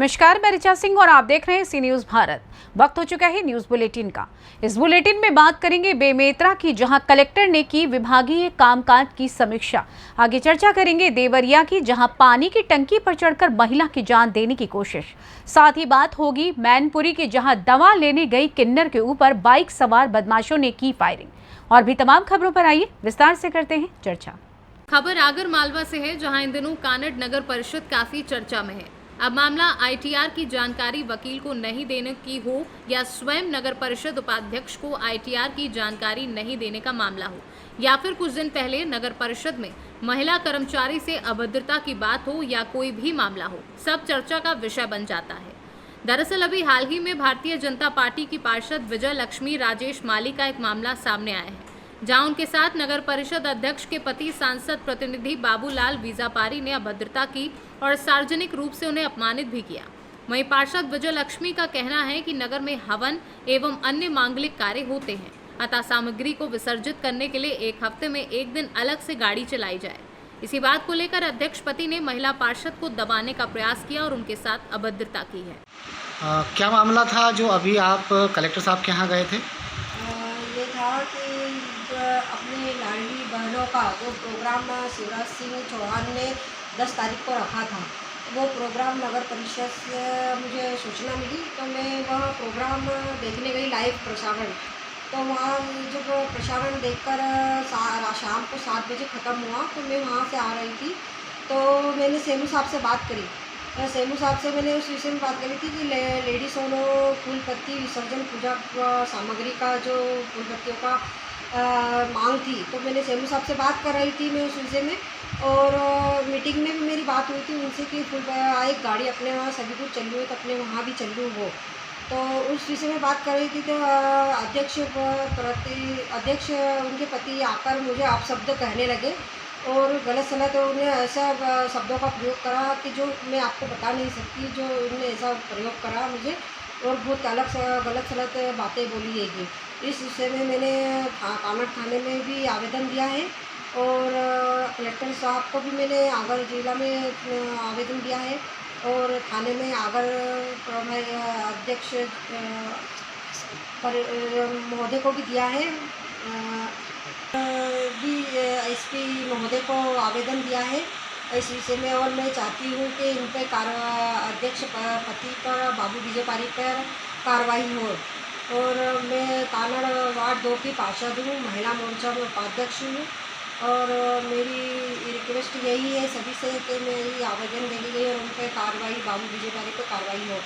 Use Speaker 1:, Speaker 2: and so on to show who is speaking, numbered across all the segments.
Speaker 1: नमस्कार, मैं ऋचा सिंह और आप देख रहे हैं सी न्यूज भारत। वक्त हो चुका है न्यूज बुलेटिन का। इस बुलेटिन में बात करेंगे बेमेतरा की, जहां कलेक्टर ने की विभागीय कामकाज की समीक्षा। आगे चर्चा करेंगे देवरिया की, जहां पानी की टंकी पर चढ़कर महिला की जान देने की कोशिश। साथ ही बात होगी मैनपुरी की, जहां दवा लेने गई किन्नर के ऊपर बाइक सवार बदमाशों ने की फायरिंग। और भी तमाम खबरों पर आइए विस्तार से करते हैं चर्चा।
Speaker 2: खबर आगर मालवा से है, जहां इन दिनों कानड़ नगर परिषद काफी चर्चा में है। अब मामला आईटीआर की जानकारी वकील को नहीं देने की हो या स्वयं नगर परिषद उपाध्यक्ष को आईटीआर की जानकारी नहीं देने का मामला हो, या फिर कुछ दिन पहले नगर परिषद में महिला कर्मचारी से अभद्रता की बात हो, या कोई भी मामला हो, सब चर्चा का विषय बन जाता है। दरअसल अभी हाल ही में भारतीय जनता पार्टी की पार्षद विजय लक्ष्मी राजेश माली का एक मामला सामने आया है, जहां उनके साथ नगर परिषद अध्यक्ष के पति सांसद प्रतिनिधि बाबूलाल वीजापारी ने अभद्रता की और सार्वजनिक रूप से उन्हें अपमानित भी किया। वहीं पार्षद विजय लक्ष्मी का कहना है कि नगर में हवन एवं अन्य मांगलिक कार्य होते हैं, अतः सामग्री को विसर्जित करने के लिए एक हफ्ते में एक दिन अलग से गाड़ी चलाई जाए। इसी बात को लेकर अध्यक्ष पति ने महिला पार्षद को दबाने का प्रयास किया और उनके साथ अभद्रता की है।
Speaker 3: क्या मामला था जो अभी आप कलेक्टर साहब के यहाँ गए थे?
Speaker 4: ये था कि अपनी लाडली बहनों का जो प्रोग्राम शिवराज सिंह चौहान ने 10 तारीख को रखा था, वो प्रोग्राम नगर परिषद से मुझे सूचना मिली, तो मैं वह प्रोग्राम देखने गई लाइव प्रसारण। तो वहाँ जब प्रसारण देखकर शाम को 7 बजे ख़त्म हुआ, तो मैं वहाँ से आ रही थी, तो मैंने सेमू साहब से बात करी। सेमू साहब से मैंने उस विषय में बात करी थी कि लेडीज़ों फूल पत्ती विसर्जन पूजा सामग्री का जो फूल पत्तियों का मांग थी, तो मैंने सेमू साहब से बात कर रही थी मैं उस विषय में। और मीटिंग में भी मेरी बात हुई थी उनसे कि एक गाड़ी अपने वहाँ सभी कुछ चल रही हो तो अपने वहाँ भी चल रही हो, तो उस विषय में बात कर रही थी। तो अध्यक्ष उनके पति आकर मुझे अपशब्द कहने लगे और गलत सलत उन्हें ऐसा शब्दों का प्रयोग करा कि जो मैं आपको बता नहीं सकती, जो उन्होंने ऐसा प्रयोग करा मुझे, और बहुत अलग गलत सलत बातें बोली है। इस विषय में मैंने कानड़ थाने में भी आवेदन दिया है और कलेक्टर साहब को भी मैंने आगर जिला में आवेदन दिया है और थाने में आगर अध्यक्ष महोदय को भी दिया है, भी एसपी महोदय को आवेदन दिया है इस विषय में। और मैं चाहती हूँ कि इन पर अध्यक्ष पति पर बाबू विजयपारी पर कार्रवाई हो। और मैं कानड़ वार्ड 2 की पार्षद हूँ, महिला मोर्चा में उपाध्यक्ष हूँ, और मेरी रिक्वेस्ट यही है सभी से कि मेरी आवेदन देनी गई और उन पर कार्रवाई, बाबू विजयपारी पर कार्रवाई हो।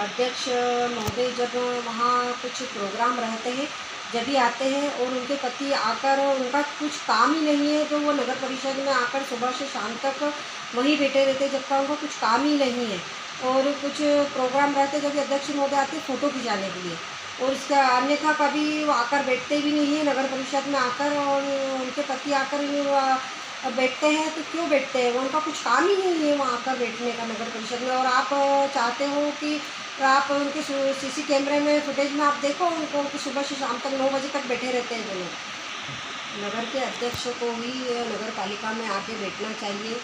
Speaker 4: अध्यक्ष महोदय जब वहाँ कुछ प्रोग्राम रहते हैं, जब भी आते हैं और उनके पति आकर उनका कुछ काम ही नहीं है, तो वो नगर परिषद में आकर सुबह से शाम तक वहीं बैठे रहते हैं, जबकि उनको कुछ काम ही नहीं है। और कुछ प्रोग्राम रहते जब अध्यक्ष महोदय आते फ़ोटो खिंचाने के लिए, और इसका अन्यथा कभी वो आकर बैठते भी नहीं है नगर परिषद में आकर, और उनके पति आकर बैठते हैं तो क्यों बैठते हैं, उनका कुछ काम ही नहीं है वहाँ आकर बैठने का नगर परिषद में। और आप चाहते हो कि आप उनके सीसी कैमरे में फुटेज में आप देखो उनको कि सुबह से शाम तक 9 बजे तक बैठे रहते हैं वो लोग। नगर के अध्यक्ष को ही नगर पालिका में आके बैठना चाहिए,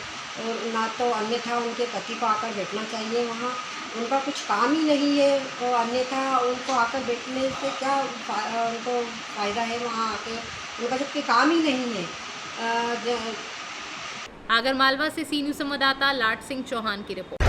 Speaker 4: और ना तो अन्यथा उनके पति को आकर बैठना चाहिए वहाँ, उनका कुछ काम ही नहीं है, और अन्यथा उनको आकर बैठने से क्या उनको फ़ायदा है वहाँ आके, उनका जबकि काम ही नहीं है।
Speaker 2: आगर मालवा से सी न्यूज संवाददाता लाट सिंह चौहान की रिपोर्ट।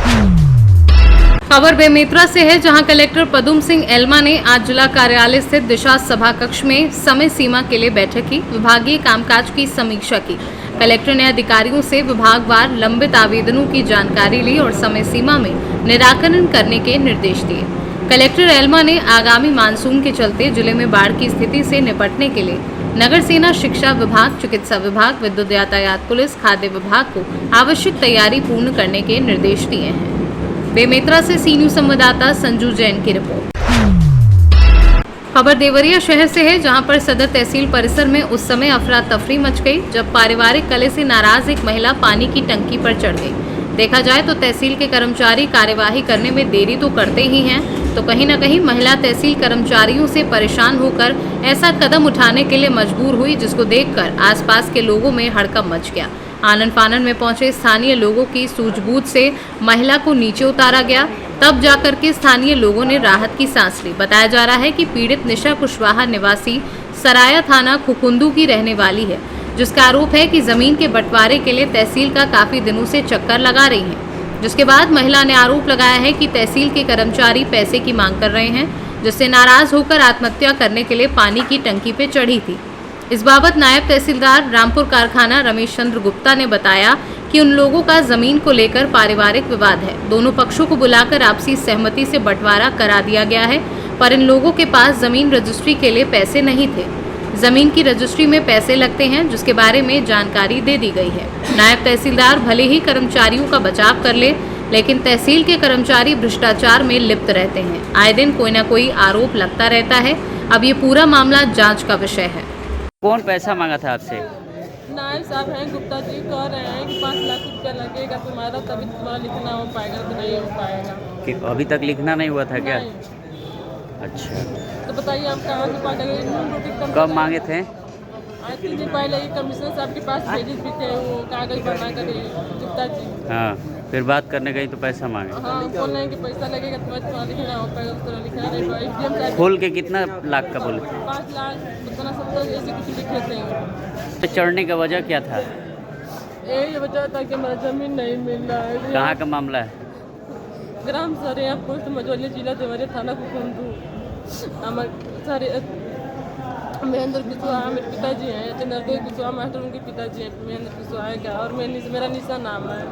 Speaker 2: खबर बेमेतरा से है, जहां कलेक्टर पदुम सिंह एल्मा ने आज जिला कार्यालय स्थित दिशा सभा कक्ष में समय सीमा के लिए बैठक की, विभागीय कामकाज की समीक्षा की। कलेक्टर ने अधिकारियों से विभागवार लंबित आवेदनों की जानकारी ली और समय सीमा में निराकरण करने के निर्देश दिए। कलेक्टर एल्मा ने आगामी मानसून के चलते जिले में बाढ़ की स्थिति से निपटने के लिए नगर सेना, शिक्षा विभाग, चिकित्सा विभाग, विद्युत यातायात पुलिस, खाद्य विभाग को आवश्यक तैयारी पूर्ण करने के निर्देश दिए हैं। बेमेतरा से सी न्यूज संवाददाता संजू जैन की रिपोर्ट। खबर देवरिया शहर से है, जहां पर सदर तहसील परिसर में उस समय अफरा तफरी मच गई जब पारिवारिक कलह से नाराज एक महिला पानी की टंकी पर चढ़ गई। देखा जाए तो तहसील के कर्मचारी कार्यवाही करने में देरी तो करते ही हैं, तो कहीं न कहीं महिला तहसील कर्मचारियों से परेशान होकर ऐसा कदम उठाने के लिए मजबूर हुई, जिसको देखकर आसपास के लोगों में हड़कंप मच गया। आनन फानन में पहुंचे स्थानीय लोगों की सूझबूझ से महिला को नीचे उतारा गया, तब जाकर के स्थानीय लोगों ने राहत की सांस ली। बताया जा रहा है कि पीड़ित निशा कुशवाहा निवासी सराया थाना खुकुंदू की रहने वाली है, जिसका आरोप है कि जमीन के बंटवारे के लिए तहसील का काफी दिनों से चक्कर लगा रही है। जिसके बाद महिला ने आरोप लगाया है कि तहसील के कर्मचारी पैसे की मांग कर रहे हैं, जिससे नाराज होकर आत्महत्या करने के लिए पानी की टंकी पे चढ़ी थी। इस बाबत नायब तहसीलदार रामपुर कारखाना रमेश चंद्र गुप्ता ने बताया कि उन लोगों का जमीन को लेकर पारिवारिक विवाद है। दोनों पक्षों को बुलाकर आपसी सहमति से बंटवारा करा दिया गया है, पर इन लोगों के पास जमीन रजिस्ट्री के लिए पैसे नहीं थे। जमीन की रजिस्ट्री में पैसे लगते हैं, जिसके बारे में जानकारी दे दी गई है। नायब तहसीलदार भले ही कर्मचारियों का बचाव कर ले, लेकिन तहसील के कर्मचारी भ्रष्टाचार में लिप्त रहते हैं। आए दिन कोई न कोई आरोप लगता रहता है। अब ये पूरा मामला जांच का विषय है।
Speaker 5: कौन पैसा मांगा था आपसे?
Speaker 6: नायब साहब हैं गुप्ता जी, कह रहे हैं कि 5 लाख रुपया लगेगा तुम्हारा, तभी तुम्हारा लिखना हो पाएगा, तो नहीं हो पाएगा।
Speaker 5: कि अभी तक लिखना नहीं हुआ था क्या?
Speaker 6: नहीं।
Speaker 5: अच्छा,
Speaker 6: तो बताइए हम कहाँ से पाएंगे? रोटी
Speaker 5: कब मांगे थे?
Speaker 6: आज 3 दिन पहले ही कमिश्नर साहब के पास भेजे भी थे, वो कागज बना कर गुप्ता जी।
Speaker 5: हाँ, फिर बात करने गई तो पैसा मांगे।
Speaker 6: हाँ, बोल रहे हैं कि पैसा लगेगा तुम्हारा लिखना हो पाएगा, तो लिखना नहीं पाएगा। एटीएम साहब
Speaker 5: खोल के कितना लाख का बोले थे?
Speaker 6: 5 लाख 70 ऐसे कुछ लिखे थे।
Speaker 5: तो चढ़ने का वजह क्या था?
Speaker 6: यही वजह था कि हमारा जमीन नहीं मिल रहा है।
Speaker 5: कहाँ का मामला है?
Speaker 6: ग्राम सरिया पोस्ट मझौली, जिला देवरिया, थाना खुकुंदू। हमारे सारे महेंद्र कुशवाहा मेरे पिताजी हैं, चंद्रदेव कुशवाहा मास्टर उनके पिताजी हैं, महेंद्र कुशवाहा का, और मेरा निशा नाम है।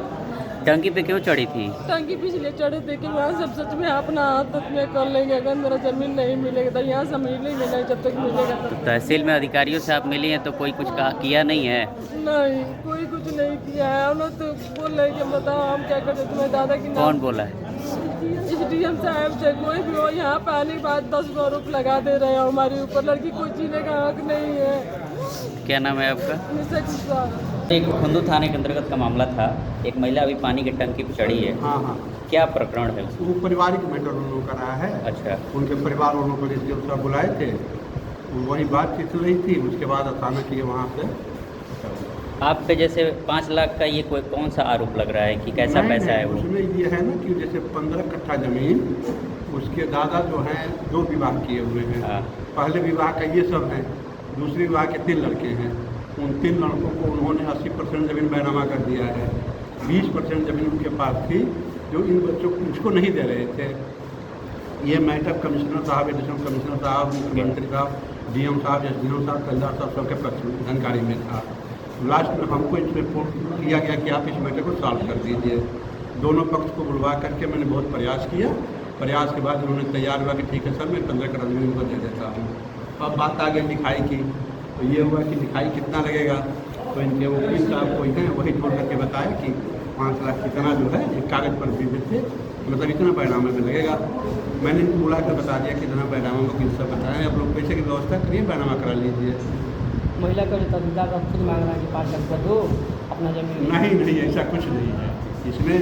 Speaker 5: टंकी पे क्यों चढ़ी थी?
Speaker 6: टंकी पिछले चढ़े थे कि वहाँ सब सच में अपना हाथ में कर लेंगे, अगर मेरा जमीन नहीं मिलेगा तो यहाँ से मिलेंगे नहीं, जब तक मिलेगा
Speaker 5: तो
Speaker 6: तब।
Speaker 5: तहसील में अधिकारियों से आप मिली हैं तो कोई कुछ किया नहीं है?
Speaker 6: नहीं, कोई कुछ नहीं किया है। उन्होंने तो बोल रहे कि बताओ हम क्या करते, तुम्हें दादा की
Speaker 5: कौन बोला है?
Speaker 6: एसडीएम साहब से, कोई भी हो, यहाँ पे आने के बाद 10 आरोप लगा दे रहे हैं हमारे ऊपर। लड़की को जीने का हक नहीं है।
Speaker 5: क्या नाम है आपका?
Speaker 6: निशा कुशवाहा।
Speaker 5: एक खुकुंदू थाने के अंतर्गत का मामला था। एक महिला अभी पानी की टंकी पे चढ़ी है।
Speaker 7: हाँ हाँ,
Speaker 5: क्या प्रकरण है उसमें?
Speaker 7: वो पारिवारिक मैटर उन लोगों का रहा है।
Speaker 5: अच्छा,
Speaker 7: उनके परिवार वालों को एसडीएम साहब बुलाए थे, वही बातचीत चल रही थी। उसके बाद अचानक ये वहाँ से
Speaker 5: आप पे जैसे 5 लाख का ये कोई कौन सा आरोप लग रहा है कि कैसा पैसा है वो?
Speaker 7: उसमें ये है ना कि जैसे 15 कट्ठा जमीन उसके दादा जो हैं 2 विवाह किए हुए हैं।
Speaker 5: हाँ।
Speaker 7: पहले विवाह का ये सब है, दूसरे विवाह के 3 लड़के हैं। उन 3 लड़कों को उन्होंने 80% ज़मीन बैनामा कर दिया है। 20% ज़मीन उनके पास थी जो इन बच्चों को उसको नहीं दे रहे थे। ये मैटर कमिश्नर साहब, एडिशनल कमिश्नर साहब, मुख्यमंत्री साहब, डीएम साहब, एसडीएम साहब, तहसीलदार साहब सबके पक्ष में जानकारी में था। लास्ट में हमको इस रिपोर्ट किया गया कि आप इस मैटर को सॉल्व कर दीजिए। दोनों पक्ष को बुलवा करके मैंने बहुत प्रयास किया। प्रयास के बाद उन्होंने तैयार हुआ कि ठीक है सर, मैं 15 करोड़ जमीन को दे देता हूँ। अब बात आ गई लिखाई की, तो ये हुआ कि लिखाई कितना लगेगा, तो इनके वकील साहब कोई हैं वही जोड़ करके बताया कि 5 लाख कितना जो है एक कागज़ पर भी देते, मतलब इतना बैनामे में लगेगा। मैंने इनको बुला कर बता दिया कि इतना बैनामा वकील साहब बताएं, आप लोग पैसे की व्यवस्था करिए, बैनामा करा लीजिए।
Speaker 8: महिला का जो तहसीलदार का खुद मांग रहा है कि 5 लाख रुपया दो अपना जमीन।
Speaker 7: नहीं, ऐसा कुछ नहीं है इसमें।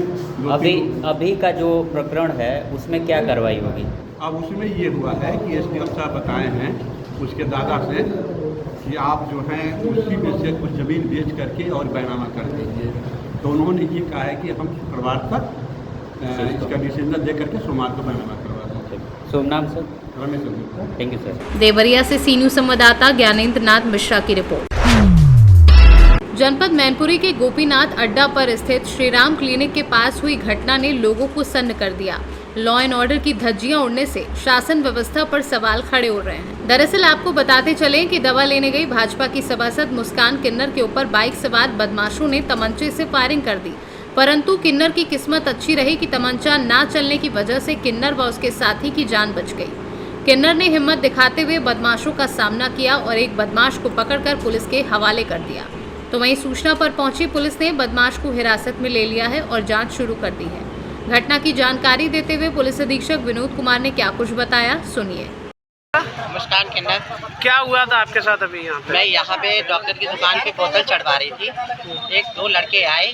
Speaker 5: अभी का जो प्रकरण है उसमें क्या कार्रवाई होगी?
Speaker 7: अब उसमें ये हुआ है कि एसडीएम साहब बताए हैं उसके दादा से कि आप जो हैं उसी में से कुछ ज़मीन बेच करके और बैनामा कर दीजिए। तो उन्होंने ये कहा है कि हम शुक्रवार तक इसका डिसीजन दे करके सोमवार को बैनामा करवा देंगे।
Speaker 5: शुभ नाम sir?
Speaker 7: Ramesh Chandra.
Speaker 5: Thank you sir.
Speaker 2: Deoria से सी न्यूज संवाददाता ज्ञानेंद्र नाथ मिश्रा की रिपोर्ट। जनपद मैनपुरी के गोपीनाथ अड्डा पर स्थित श्रीराम क्लिनिक के पास हुई घटना ने लोगों को सन्न कर दिया। लॉ एंड ऑर्डर की धज्जियां उड़ने से शासन व्यवस्था पर सवाल खड़े हो रहे हैं। दरअसल आपको बताते चलें कि दवा लेने गई भाजपा की सभासद मुस्कान किन्नर के ऊपर बाइक सवार बदमाशों ने तमंचे से फायरिंग कर दी, परंतु किन्नर की किस्मत अच्छी रही कि तमंचा ना चलने की वजह से किन्नर व उसके साथी की जान बच गई। किन्नर ने हिम्मत दिखाते हुए बदमाशों का सामना किया और एक बदमाश को पकड़कर पुलिस के हवाले कर दिया। तो वहीं सूचना पर पहुंची पुलिस ने बदमाश को हिरासत में ले लिया है और जांच शुरू कर दी है। घटना की जानकारी देते हुए पुलिस अधीक्षक विनोद कुमार ने क्या कुछ बताया, सुनिए।
Speaker 9: मुस्कान किन्नर।
Speaker 10: क्या हुआ था आपके साथ अभी यहाँ पे?
Speaker 9: मैं यहाँ पे डॉक्टर की दुकान पे बोतल चढ़वा रही थी। 1-2 लड़के आए,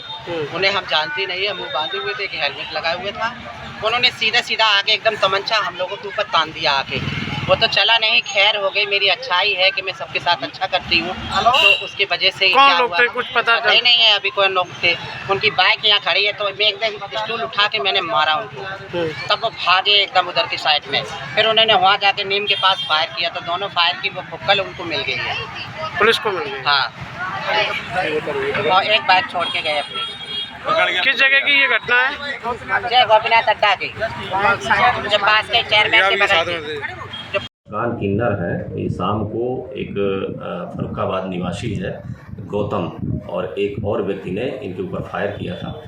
Speaker 9: उन्हें हम जानते नहीं है, मुँह बांधे हुए थे, एक हेलमेट लगाए हुए था। उन्होंने सीधा आके एकदम तमंचा हम लोगों के ऊपर तान दिया आके। वो तो चला नहीं, खैर हो गई। मेरी अच्छाई है कि मैं सबके साथ अच्छा करती हूँ, तो उसकी वजह से
Speaker 10: कौन
Speaker 9: क्या
Speaker 10: लोग
Speaker 9: हुआ
Speaker 10: थे, कुछ पता
Speaker 9: ही नहीं है अभी। कोई लोग थे, उनकी बाइक यहाँ खड़ी है, तो मैं एकदम स्टूल उठा के मैंने मारा उनको, तब वो भागे एकदम उधर की साइड में। फिर उन्होंने वहाँ जाके नीम के पास फायर किया, तो दोनों फायर की वो बुक्कल उनको मिल गई है,
Speaker 10: पुलिस को मिल गई।
Speaker 9: हाँ, और एक बाइक छोड़ के गए अपनी।
Speaker 10: किस जगह की ये घटना है?
Speaker 9: जय गोपीनाथ अड्डा की, जो पास के चेयरमैन के बगल की।
Speaker 11: कान किन्नर है। ये शाम को एक फरुखाबाद निवासी है गौतम और एक और व्यक्ति ने इनके ऊपर फायर किया था,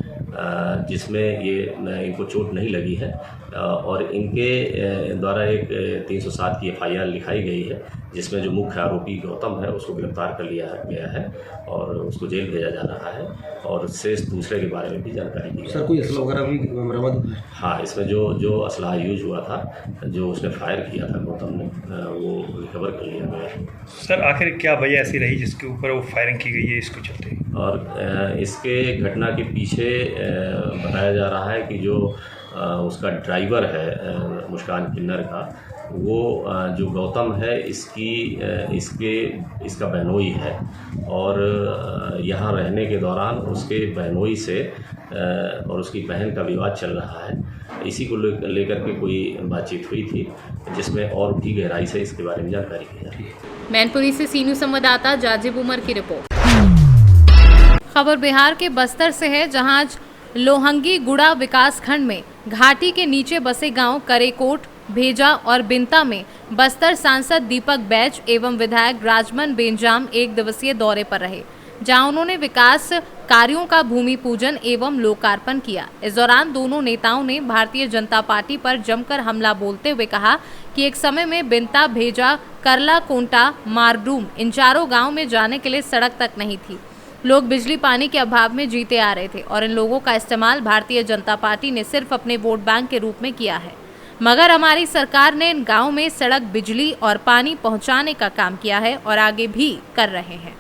Speaker 11: जिसमें ये इनको चोट नहीं लगी है और इनके द्वारा एक 307 की FIR लिखाई गई है, जिसमें जो मुख्य आरोपी गौतम है उसको गिरफ्तार कर लिया गया है और उसको जेल भेजा जा रहा है और शेष दूसरे के बारे में भी जानकारी दी है।
Speaker 3: सर कोई असला वगैरह भी बरामद?
Speaker 11: हाँ, इसमें जो असलाह यूज हुआ था, जो उसने फायर किया था गौतम ने, वो रिकवर कर लिया गया है।
Speaker 12: सर आखिर क्या वजह ऐसी रही जिसके ऊपर वो फायरिंग की गई है इसको चलते?
Speaker 11: और इसके घटना के पीछे बताया जा रहा है कि जो उसका ड्राइवर है मुस्कान किन्नर का, वो जो गौतम है इसका बहनोई है और यहाँ रहने के दौरान उसके बहनोई से और उसकी बहन का विवाद चल रहा है। इसी को लेकर के कोई बातचीत हुई थी, जिसमें और भी गहराई से इसके बारे में जानकारी दी जा रही है।
Speaker 2: मैनपुरी से सी न्यूज़ संवाददाता जाजिब उमर की रिपोर्ट। खबर बिहार के बस्तर से है, जहां आज लोहंगी गुड़ा विकास खंड में घाटी के नीचे बसे गांव करेकोट, भेजा और बिंता में बस्तर सांसद दीपक बैज एवं विधायक राजमन बेंजाम एक दिवसीय दौरे पर रहे, जहां उन्होंने विकास कार्यों का भूमि पूजन एवं लोकार्पण किया। इस दौरान दोनों नेताओं ने भारतीय जनता पार्टी पर जमकर हमला बोलते हुए कहा कि एक समय में बिंता, भेजा, करला, कोंटा, मारडूम इन चारों गाँव में जाने के लिए सड़क तक नहीं थी। लोग बिजली पानी के अभाव में जीते आ रहे थे और इन लोगों का इस्तेमाल भारतीय जनता पार्टी ने सिर्फ अपने वोट बैंक के रूप में किया है, मगर हमारी सरकार ने इन गाँव में सड़क, बिजली और पानी पहुंचाने का काम किया है और आगे भी कर रहे हैं।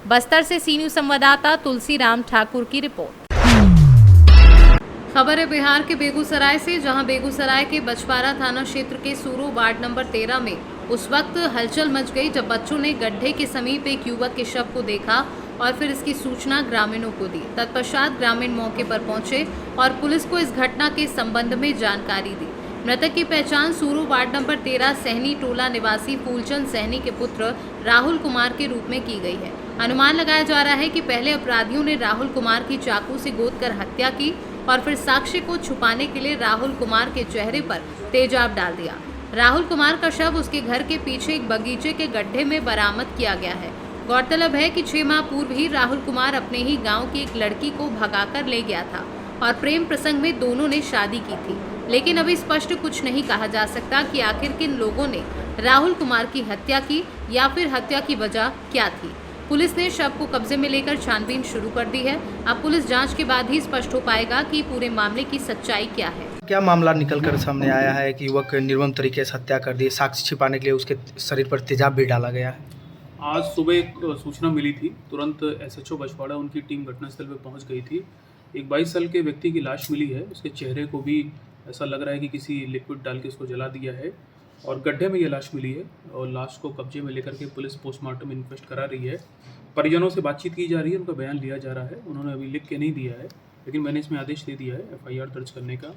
Speaker 2: बस्तर से सी न्यूज़ संवाददाता तुलसीराम ठाकुर की रिपोर्ट। खबर है बिहार के बेगूसराय से, जहां बेगूसराय के बछवाड़ा थाना क्षेत्र के सूरो वार्ड नंबर 13 में उस वक्त हलचल मच गई जब बच्चों ने गड्ढे के समीप एक युवक के शव को देखा और फिर इसकी सूचना ग्रामीणों को दी। तत्पश्चात ग्रामीण मौके पर पहुंचे और पुलिस को इस घटना के संबंध में जानकारी दी। मृतक की पहचान सूरो वार्ड नंबर 13 सहनी टोला निवासी फूलचंद सहनी के पुत्र राहुल कुमार के रूप में की गई है। अनुमान लगाया जा रहा है कि पहले अपराधियों ने राहुल कुमार की चाकू से गोदकर हत्या की और फिर साक्ष्य को छुपाने के लिए राहुल कुमार के चेहरे पर तेजाब डाल दिया। राहुल कुमार का शव उसके घर के पीछे एक बगीचे के गड्ढे में बरामद किया गया है। गौरतलब है कि 6 माह पूर्व ही राहुल कुमार अपने ही गांव की एक लड़की को भगाकर ले गया था और प्रेम प्रसंग में दोनों ने शादी की थी, लेकिन अभी स्पष्ट कुछ नहीं कहा जा सकता कि आखिर किन लोगों ने राहुल कुमार की हत्या की या फिर हत्या की वजह क्या थी। पुलिस ने शव को कब्जे में लेकर छानबीन शुरू कर दी है। अब पुलिस जांच के बाद ही स्पष्ट हो पाएगा कि पूरे मामले की सच्चाई क्या है।
Speaker 13: क्या मामला निकल कर सामने आया है कि युवक निर्मम तरीके से हत्या कर दी, साक्ष्य छिपाने के लिए उसके शरीर पर तेजाब भी डाला गया है?
Speaker 14: आज सुबह एक सूचना मिली थी, तुरंत SHO बछवाड़ा उनकी टीम घटनास्थल पर पहुंच गई थी। एक 22 साल के व्यक्ति की लाश मिली है। उसके चेहरे को भी ऐसा लग रहा है कि किसी लिक्विड डाल के उसको जला दिया है और गड्ढे में ये लाश मिली है और लाश को कब्जे में लेकर के पुलिस पोस्टमार्टम इन्वेस्ट करा रही है। परिजनों से बातचीत की जा रही है, उनका बयान लिया जा रहा है। उन्होंने अभी लिख के नहीं दिया है, लेकिन मैंने इसमें आदेश दे दिया है FIR दर्ज करने का।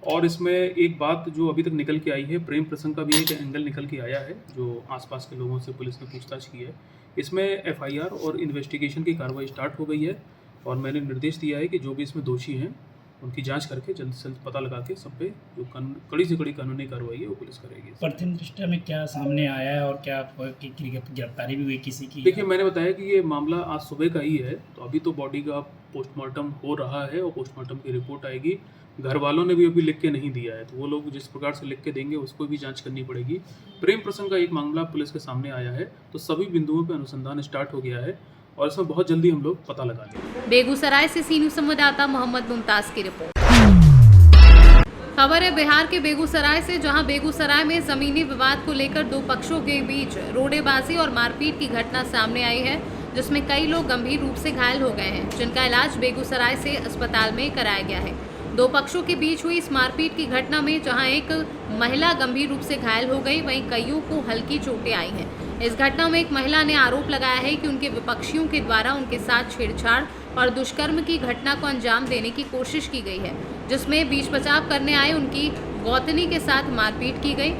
Speaker 14: और इसमें एक बात जो अभी तक निकल के आई है, प्रेम प्रसंग का भी एक एंगल निकल के आया है, जो आसपास के लोगों से पुलिस ने पूछताछ की है। इसमें FIR और इन्वेस्टिगेशन की कार्रवाई स्टार्ट हो गई है और मैंने निर्देश दिया है कि जो भी इसमें दोषी हैं उनकी जांच करके जल्द से जल्द पता लगा के सब पे जो कड़ी से कड़ी कानूनी कार्रवाई है वो पुलिस करेगी।
Speaker 8: प्रथम दृष्टया में क्या सामने आया है और क्या गिरफ्तारी भी हुई किसी की?
Speaker 14: देखिए, मैंने बताया कि ये मामला आज सुबह का ही है, तो अभी तो बॉडी का पोस्टमार्टम हो रहा है और पोस्टमार्टम की रिपोर्ट आएगी। घर वालों ने भी अभी लिख के नहीं दिया है, तो वो लोग जिस प्रकार से लिख के देंगे उसको भी जांच करनी पड़ेगी। प्रेम प्रसंग का एक मामला पुलिस के सामने आया है, तो सभी बिंदुओं पर अनुसंधान स्टार्ट हो गया है और इसमें बहुत जल्दी हम लोग पता लगा लेंगे।
Speaker 2: बेगूसराय से सी न्यूज़ संवाददाता मोहम्मद मुमताज की रिपोर्ट। खबर है बिहार के बेगूसराय से, जहां बेगूसराय में जमीनी विवाद को लेकर दो पक्षों के बीच रोड़ेबाजी और मारपीट की घटना सामने आई है, जिसमें कई लोग गंभीर रूप से घायल हो गए हैं, जिनका इलाज बेगूसराय से अस्पताल में कराया गया है। दो पक्षों के बीच हुई इस मारपीट की घटना में जहां एक महिला गंभीर रूप से घायल हो गई, वहीं कईयों को हल्की चोटें आई हैं। इस घटना में एक महिला ने आरोप लगाया है कि उनके विपक्षियों के द्वारा उनके साथ छेड़छाड़ और दुष्कर्म की घटना को अंजाम देने की कोशिश की गई है, जिसमें बीच बचाव करने आए उनकी गौतनी के साथ मारपीट की गई।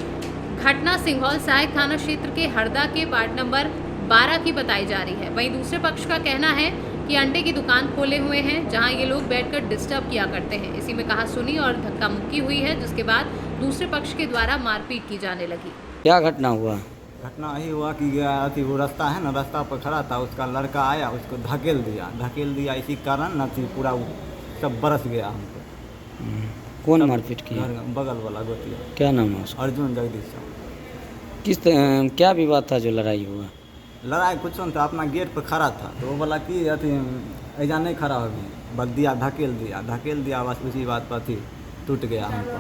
Speaker 2: घटना सिंघौल सहायक थाना क्षेत्र के हरदा के वार्ड नंबर 12 की बताई जा रही है। वहीं दूसरे पक्ष का कहना है कि अंडे की दुकान खोले हुए हैं, जहां ये लोग बैठकर डिस्टर्ब किया करते हैं। इसी में कहासुनी और धक्का मुक्की हुई है, जिसके बाद दूसरे पक्ष के द्वारा मारपीट की जाने लगी।
Speaker 15: क्या घटना हुआ?
Speaker 16: घटना यही हुआ कि अथी वो रास्ता है ना, रास्ता पर खड़ा था, उसका लड़का आया, उसको धकेल दिया। इसी कारण न थी पूरा सब बरस गया हमको।
Speaker 15: कौन मारपीट किया?
Speaker 16: बगल वाला गोतिया।
Speaker 15: क्या नाम है उसका?
Speaker 16: अर्जुन जगदीश।
Speaker 15: क्या विवाद था जो लड़ाई हुआ?
Speaker 16: लड़ाई कुछ नहीं था, अपना गेट पर खड़ा था तो वो बोला कि अथी ऐजा नहीं खड़ा होगी, बस दिया धकेल दिया, बस उसी बात पर थी टूट गया हमको।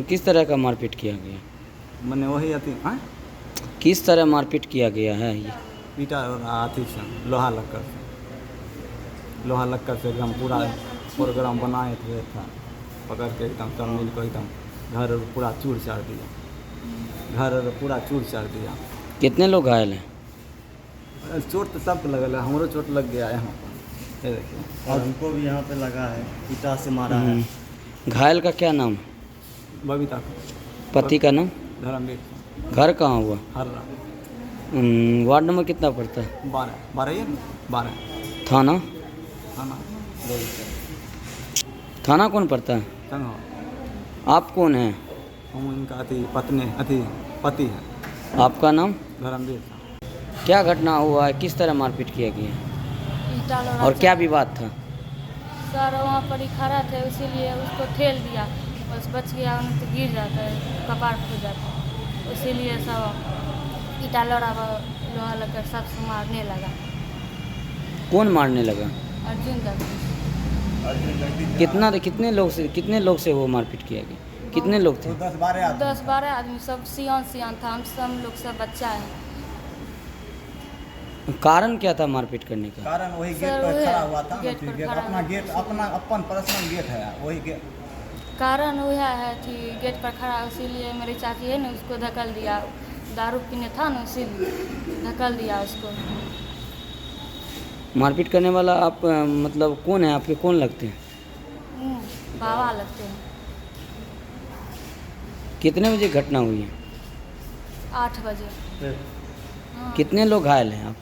Speaker 15: किस तरह का मारपीट किया गया?
Speaker 16: मैंने वही अथी
Speaker 15: किस तरह मारपीट किया गया है? ये
Speaker 16: पीटा अथी से लोहा लक्कर से एकदम पूरा प्रोग्राम बनाए थे, पकड़ के एकदम सब मिल को एकदम घर पूरा चूर चार दिया।
Speaker 15: कितने लोग घायल हैं?
Speaker 16: चोट तो सबको लगल है, हमरो चोट लग गया है यहाँ पर, ये देखिए।
Speaker 17: और हमको भी यहाँ पे लगा है, ईटा से मारा है।
Speaker 15: घायल का क्या नाम?
Speaker 16: बबीता।
Speaker 15: पति का नाम?
Speaker 16: धर्मवीर।
Speaker 15: घर कहाँ हुआ?
Speaker 16: हर्रा।
Speaker 15: वार्ड नंबर कितना पड़ता है?
Speaker 16: 12।
Speaker 15: थाना कौन पड़ता है?
Speaker 16: संघौल।
Speaker 15: आप कौन हैं?
Speaker 16: हम इनका पति है।
Speaker 15: आपका नाम?
Speaker 16: धर्मवीर।
Speaker 15: क्या घटना हुआ है, किस तरह मारपीट किया गया और क्या विवाद था?
Speaker 18: सर वहाँ पर ही खड़ा थे, इसीलिए उसको ठेल दिया, बस बच गया, उन्हें तो गिर जाता है, कपार फूट जाता है, इसीलिए सब ईटा लोहा लगा सबसे मारने लगा।
Speaker 15: कौन मारने लगा?
Speaker 18: अर्जुन जगदीश।
Speaker 15: कितने लोग से वो मारपीट किया गया? कितने लोग थे?
Speaker 18: 10-12 आदमी, सब सियान था, हम सब लोग सब बच्चा है।
Speaker 15: कारण क्या था मारपीट करने का?
Speaker 16: कारण वही गेट पर खड़ा हुआ था, अपन पर्सनल गेट है, वही गेट।
Speaker 18: कारण वह है कि गेट पर खड़ा, इसीलिए मेरी चाची है ना, उसको धकेल दिया, दारू पीने था ना, इसीलिए धकेल दिया उसको।
Speaker 15: मारपीट करने वाला आप मतलब कौन है, आपके कौन लगते हैं?
Speaker 18: बाबा लगते हैं।
Speaker 15: कितने बजे घटना हुई है?
Speaker 18: 8 बजे। हाँ।
Speaker 15: कितने लोग घायल हैं आप?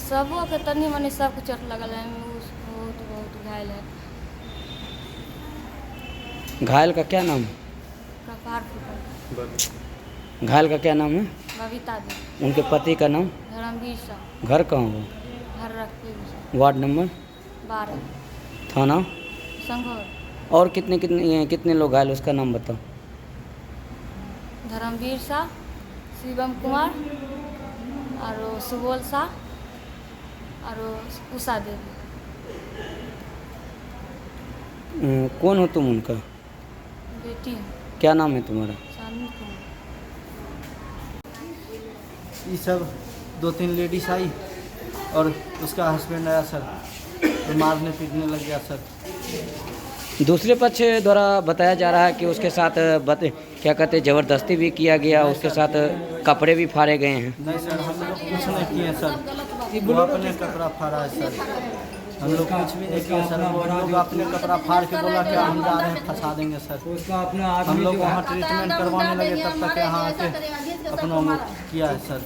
Speaker 18: सबों के तनी मनी सबको चोट लगल है, बहुत घायल है।
Speaker 15: घायल का क्या नाम है?
Speaker 18: कपार फूटा।
Speaker 15: घायल का क्या नाम है?
Speaker 18: बबीता दी।
Speaker 15: उनके पति का नाम?
Speaker 18: धर्मवीर साहब।
Speaker 15: घर कहाँ हुआ?
Speaker 18: घर रखते।
Speaker 15: Ward number
Speaker 18: 12।
Speaker 15: थाना
Speaker 18: संघौल।
Speaker 15: और कितने लोग घायल, उसका नाम बताओ।
Speaker 18: धर्मवीर शाह, शिवम कुमार और सुबोल शाह और उषा देवी।
Speaker 15: कौन हो तुम उनका?
Speaker 18: बेटी।
Speaker 15: क्या नाम है तुम्हारा?
Speaker 18: चांदनी कुमार।
Speaker 13: ये सब 2-3 लेडीज आई और उसका हस्बैंड आया सर, तो मारने पीटने लग गया सर।
Speaker 15: दूसरे पक्ष द्वारा बताया जा रहा है कि उसके साथ क्या कहते हैं, ज़बरदस्ती भी किया गया, उसके साथ कपड़े भी फाड़े गए हैं।
Speaker 13: नहीं सर, हम लोग कुछ नहीं किए सर, वो अपने कपड़ा फाड़ा है सर, हम लोग कुछ भी नहीं किए सर। वो लोग अपने कपड़ा फाड़ के बोला कि हम जा रहे हैं, फंसा देंगे सर। हम लोग वहाँ ट्रीटमेंट करवाने लगे, तब तक यहाँ आके अपना किया है सर।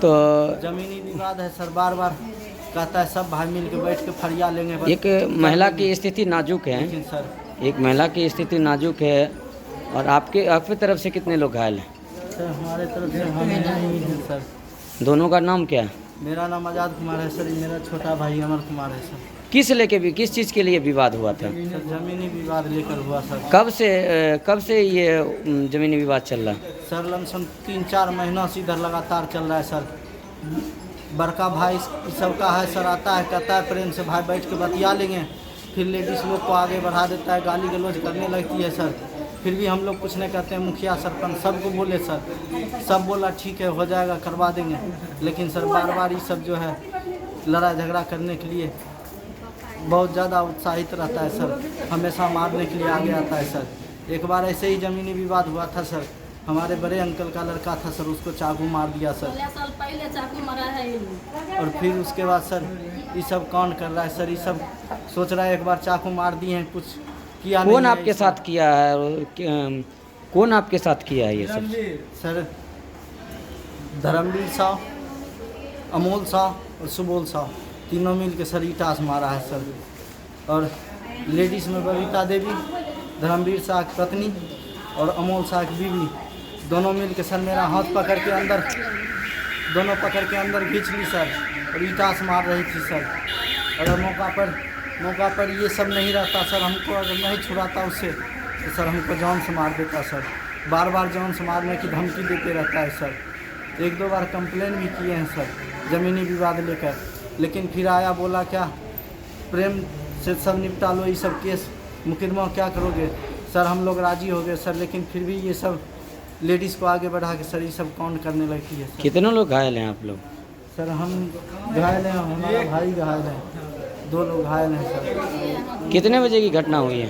Speaker 15: तो
Speaker 13: जमीनी विवाद है सर, बार बार कहता है सब भाई मिल के बैठ के फरिया लेंगे।
Speaker 15: एक महिला की स्थिति नाजुक है, एक महिला की स्थिति नाजुक है। और आपके तरफ से कितने लोग घायल हैं?
Speaker 13: सर हमारे तरफ से हम नहीं हैं सर।
Speaker 15: दोनों का नाम क्या है?
Speaker 16: मेरा नाम आज़ाद कुमार है सर, मेरा छोटा भाई अमर कुमार है सर।
Speaker 15: किस चीज़ के लिए विवाद हुआ था?
Speaker 16: सर जमीनी विवाद लेकर हुआ सर।
Speaker 15: कब से ये जमीनी विवाद चल रहा है?
Speaker 16: सर लमसम 3-4 महीना से इधर लगातार चल रहा है सर। बड़का भाई सबका है सर, आता है कहता है प्रेम से भाई बैठ के बतिया लेंगे, फिर लेडीज़ लोग को आगे बढ़ा देता है, गाली गलौज करने लगती है सर। फिर भी हम लोग कुछ नहीं कहते हैं, मुखिया सरपंच सबको बोले सर, सब बोला ठीक है हो जाएगा करवा देंगे, लेकिन सर बार बार ये सब जो है लड़ाई झगड़ा करने के लिए बहुत ज़्यादा उत्साहित रहता है सर, हमेशा मारने के लिए आगे आता है सर। एक बार ऐसे ही ज़मीनी विवाद हुआ था सर, हमारे बड़े अंकल का लड़का था सर, उसको चाकू मार दिया सर।
Speaker 18: 16 साल पहले चाकू मारा है।
Speaker 16: और फिर उसके बाद सर ये सब कौन कर रहा है सर, ये सब सोच रहा है एक बार चाकू मार दिए हैं, कुछ किया नहीं।
Speaker 15: कौन आपके साथ किया है और कौन आपके साथ किया है ये सब?
Speaker 16: सर धर्मवीर साहब, अमोल साहब और सुबोल साहब तीनों मिल के सर ईटा से मारा है सर। और लेडीज़ में बबीता देवी, धर्मवीर साहब की पत्नी और अमोल साहब की बीवी, दोनों मिल के सर मेरा हाथ पकड़ के अंदर, दोनों पकड़ के अंदर खींच ली सर और ईटा से मार रही थी सर। अगर मौका पर ये सब नहीं रहता सर, हमको अगर नहीं छुड़ाता उससे तो सर हमको जान से मार देता सर। बार बार जान से मारने की धमकी देते रहता है सर। 1-2 बार कंप्लेन भी किए हैं सर ज़मीनी विवाद लेकर, लेकिन फिर आया बोला क्या प्रेम से सब निपटा लो, ये सब केस मुकदमा क्या करोगे सर। हम लोग राजी हो गए सर, लेकिन फिर भी ये सब लेडीज़ को आगे बढ़ा के सर ये सब कौन करने लगती है सर।
Speaker 15: कितने लोग घायल हैं आप लोग?
Speaker 16: सर हम घायल हैं, हमारा भाई घायल है, 2 लोग घायल हैं सर।
Speaker 15: कितने बजे की घटना हुई है?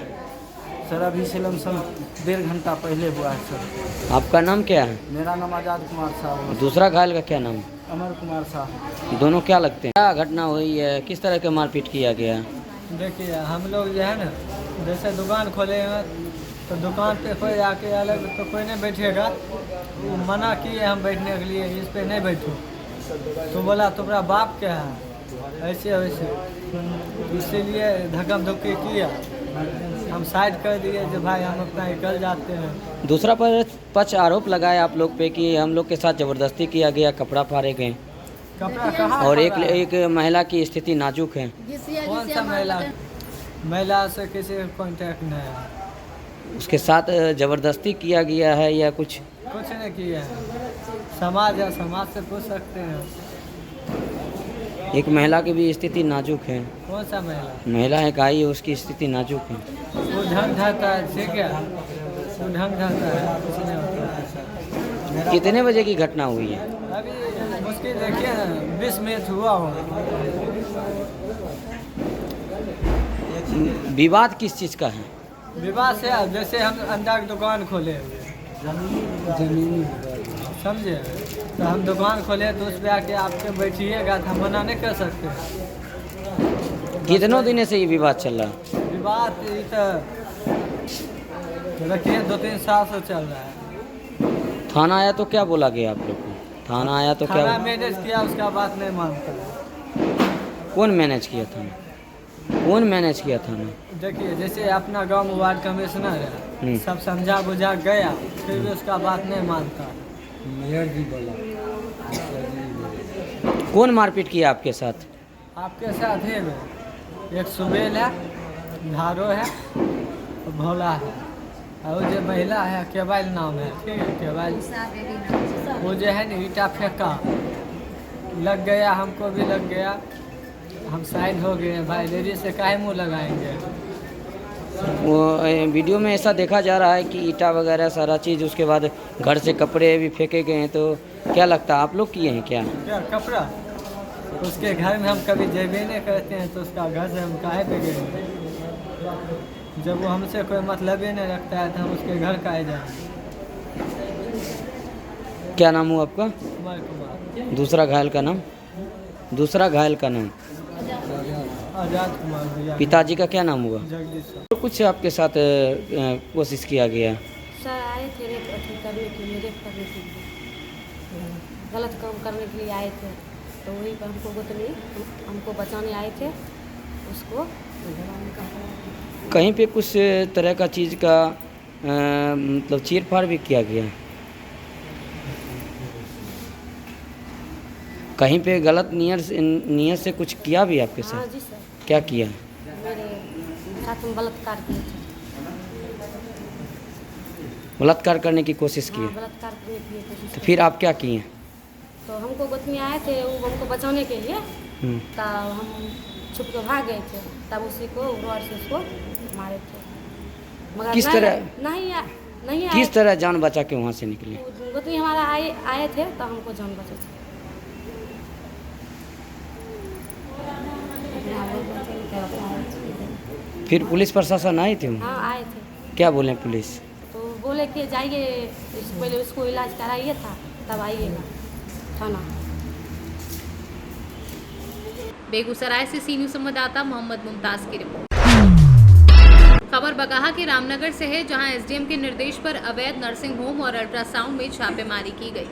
Speaker 16: सर अभी से लमसम 1.5 घंटा पहले हुआ है सर।
Speaker 15: आपका नाम क्या है?
Speaker 16: मेरा नाम आज़ाद कुमार साहब है।
Speaker 15: दूसरा घायल का क्या नाम है?
Speaker 16: अमर कुमार साहब।
Speaker 15: दोनों क्या लगते हैं? क्या घटना हुई है, किस तरह के मारपीट किया गया?
Speaker 19: देखिए हम लोग जो है ना, जैसे दुकान खोले हैं तो दुकान पे कोई आके अलग तो कोई नहीं बैठेगा, वो मना किए हम बैठने के लिए, इस पे नहीं बैठो। तो बोला तुम्हारा बाप क्या है, ऐसे वैसे, इसीलिए धक्का धुक्की किया। हम साइड कर दिए जो भाई हम अपना निकल जाते हैं।
Speaker 15: दूसरा पक्ष आरोप लगाया आप लोग पे कि हम लोग के साथ ज़बरदस्ती किया गया, कपड़ा फाड़े गए
Speaker 19: कपड़ा कहाँ,
Speaker 15: और एक महिला की स्थिति नाजुक है।
Speaker 19: कौन सा महिला से किसी का कॉन्टेक्ट नहीं है।
Speaker 15: उसके साथ ज़बरदस्ती किया गया है या कुछ
Speaker 19: नहीं किया है। समाज है, समाज से पूछ सकते हैं।
Speaker 15: एक महिला की भी स्थिति नाजुक है।
Speaker 19: कौन सा
Speaker 15: महिला एक आई है, उसकी स्थिति नाजुक है।
Speaker 19: वो ढंग ढाता है, ठीक है, वो ढंग ढाता है, कुछ नहीं होता है।
Speaker 15: कितने बजे की घटना हुई है?
Speaker 19: अभी मुश्किल देखिए 20 मिनट हुआ हो।
Speaker 15: विवाद किस चीज़ का है?
Speaker 19: विवाद से जैसे हम अंडा की दुकान खोले जमीनी, समझे, तो हम दुकान खोले तो उस पर आके आपके बैठिएगा तो हम मना नहीं कर सकते।
Speaker 15: कितनों दिनों से ये विवाद चल रहा है?
Speaker 19: विवाद तो रखिए 2-3 साल से चल रहा है।
Speaker 15: थाना आया तो क्या बोला गया आप लोग को? थाना आया तो क्या
Speaker 19: मैनेज किया, उसका बात नहीं मानता।
Speaker 15: कौन मैनेज किया थाना? कौन मैनेज किया थाना?
Speaker 19: देखिए जैसे अपना गांव वार्ड कमिश्नर है, सब समझा बुझा गया, फिर भी उसका बात नहीं मानता। मेयर जी बोला।
Speaker 15: कौन मारपीट किया आपके साथ?
Speaker 19: आपके साथ है एक सुबेल है, धारो है और भोला है, और जो महिला है केवल नाम है, ठीक है, केवल। वो जो है ना ईटा फेंका, लग गया, हमको भी लग गया, हम साइड हो गए। भाई लेडीज से काहे मुँह लगाएंगे।
Speaker 15: वो वीडियो में ऐसा देखा जा रहा है कि ईटा वगैरह सारा चीज़, उसके बाद घर से कपड़े भी फेंके गए हैं, तो क्या लगता है आप लोग किए हैं क्या
Speaker 19: कपड़ा? उसके घर में हम कभी जेबे नहीं करते हैं, तो उसका घर से हम काहे पे गए? जब वो हमसे कोई मतलब ही नहीं रखता है तो हम उसके घर काहे जाएंगे।
Speaker 15: क्या नाम हुआ आपका?
Speaker 19: कुमार।
Speaker 15: दूसरा घायल का नाम? दूसरा घायल का नाम
Speaker 19: आज़ाद कुमार भैया।
Speaker 15: पिताजी का क्या नाम हुआ?
Speaker 19: जगदीश।
Speaker 15: तो कुछ आपके साथ कोशिश किया गया?
Speaker 18: सर आए थे रेप करने के लिए, रेप करने के लिए, गलत काम करने के लिए आए थे, तो वहीं पर हमको गोतनी हमको बचाने आए थे उसको।
Speaker 15: कहीं पे कुछ तरह का चीज़ का मतलब चीर फाड़ भी किया गया? कहीं पे गलत नियत से कुछ किया भी आपके साथ?
Speaker 18: हाँ जी सर।
Speaker 15: क्या किया?
Speaker 18: मेरे साथ में बलात्कार किए थे।
Speaker 15: बलात्कार करने की कोशिश की?
Speaker 18: हाँ, बलात्कार करने की कोशिश।
Speaker 15: तो फिर आप क्या किए?
Speaker 18: तो हमको गोतनी आए थे वो हमको बचाने के लिए, तब हम छुप के भाग गए थे, तब उसी को रोड से उसको मारे थे। मगर
Speaker 15: किस तरह
Speaker 18: नहीं
Speaker 15: किस तरह जान बचा के वहाँ से निकले?
Speaker 18: गोतनी हमारा आए थे, तब हमको जान बचा।
Speaker 15: फिर पुलिस प्रशासन आई थी?
Speaker 18: हाँ आए थे।
Speaker 15: क्या बोले पुलिस?
Speaker 18: तो बोले कि जाइए पहले उसको इलाज कराइए था तब आइएगा थाना।
Speaker 2: बेगूसराय से सी न्यूज़ संवाददाता मोहम्मद मुमताज की रिपोर्ट। खबर बगाहा के रामनगर से है, जहां एसडीएम के निर्देश पर अवैध नर्सिंग होम और अल्ट्रासाउंड में छापेमारी की गई।